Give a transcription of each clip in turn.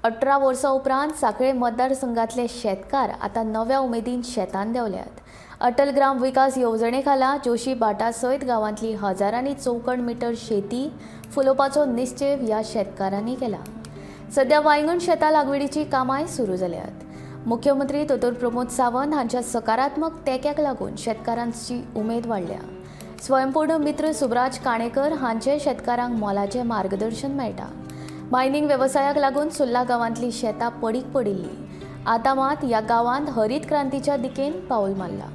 18 वर्सां उपरांत सांखळे मतदारसंघातले शेतकार आता नव्या उमेदीन शेतान देवल्यात। अटल ग्राम विकास येवजणे खाला जोशी बाटा सयत गांवांतली हजारांनी चौकण मिटर शेती फुलोवपाचो निश्चय ह्या शेतकारांनी केला। सध्या वांयगण शेतां लागवडीची कामांय सुरू जाल्यात। मुख्यमंत्री दोतोर प्रमोद सावंत हांच्या सकारात्मक तेंक्याक लागून शेतकारांची उमेद वाडल्या। स्वयंपूर्ण मित्र सुब्राज काणेकर हांचे शेतकारांक मोलाचें मार्गदर्शन मेळटा। मायनिंग वेवसायाक लागून सुर्ला गांवांतली शेतां पडीक पडिल्ली। आतां मात ह्या गांवांत हरीत क्रांतीच्या दिकेन पावल मारला।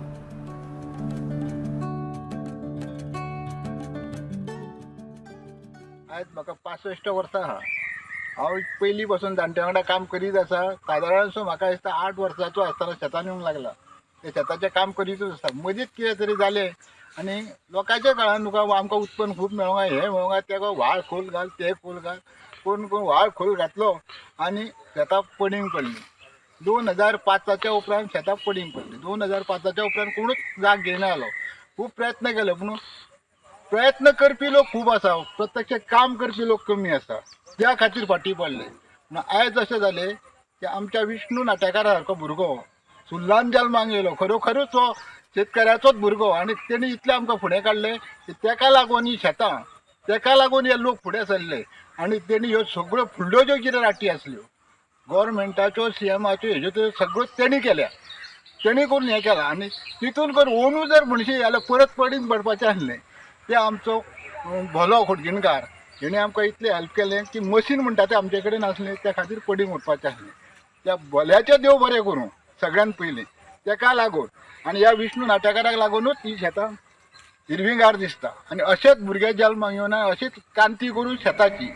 आयज म्हाका 65 वर्सां आहा। हांव पयलीं पासून जाणट्यां वांगडा काम करीत आसा। सादारणसो म्हाका दिसता 8 वर्साचो आसतना शेतान येवंक लागला। ते शेताचें काम करीतच आसता। मदींच कितें तरी जालें आनी लोकांच्या काळान तुका आमकां उत्पन्न खूब मेळोंक जाय, हें मेळोंक जाय, तेका व्हाळ खोल घाल, तें खोल घाल, कोण व्हाळ खोल घातलो आनी शेतां पडींग पडलीं। 2005च्या उपरांत शेतां पडींग पडलीं। 2005च्या उपरांत कोणूच जाग घेयना जालो। खूब प्रयत्न केले पूण प्रयत्न करपी लोक खूब आसा, प्रत्यक्ष काम करपी लोक कमी आसा। त्या खातीर फाटीं पडले। पूण आयज अशें जालें की आमच्या विष्णू नाटेकारा सारको भुरगो सुल्लान जल्माक येयलो। खरोखरूच तो शेतकऱ्याचोच भुरगो आनी तेणी इतलें आमकां फुडें काडलें की तेका लागून ही शेतां, तेका लागून हे लोक फुडें सरले। आनी तेणी ह्यो सगळ्यो फुडल्यो ज्यो कितें राटी आसल्यो गव्हर्मेंटाच्यो सीएमाच्यो हेज्यो त्यो सगळ्यो तेणी केल्या। तेणी करून हें केलां आनी तितून करून ओनू जर म्हणशी जाल्यार परत पडींग पडपाचें आसलें। ते आमचो भलो खोडगिणकार हेणी आमकां इतलें हेल्प केलें की मशीन म्हणटा तें आमचे कडेन नासलें, त्या खातीर पडींग उडपाचें आसलें। त्या भल्याचें देव बरें करूं सगळ्यान पयलीं तेका लागून आनी ह्या विष्णू नाटेकाराक लागूनूच ही शेतां हिरवीगार दिसता। आनी अशेंच भुरगे जल्माक येवन अशीच क्रांती करून शेताची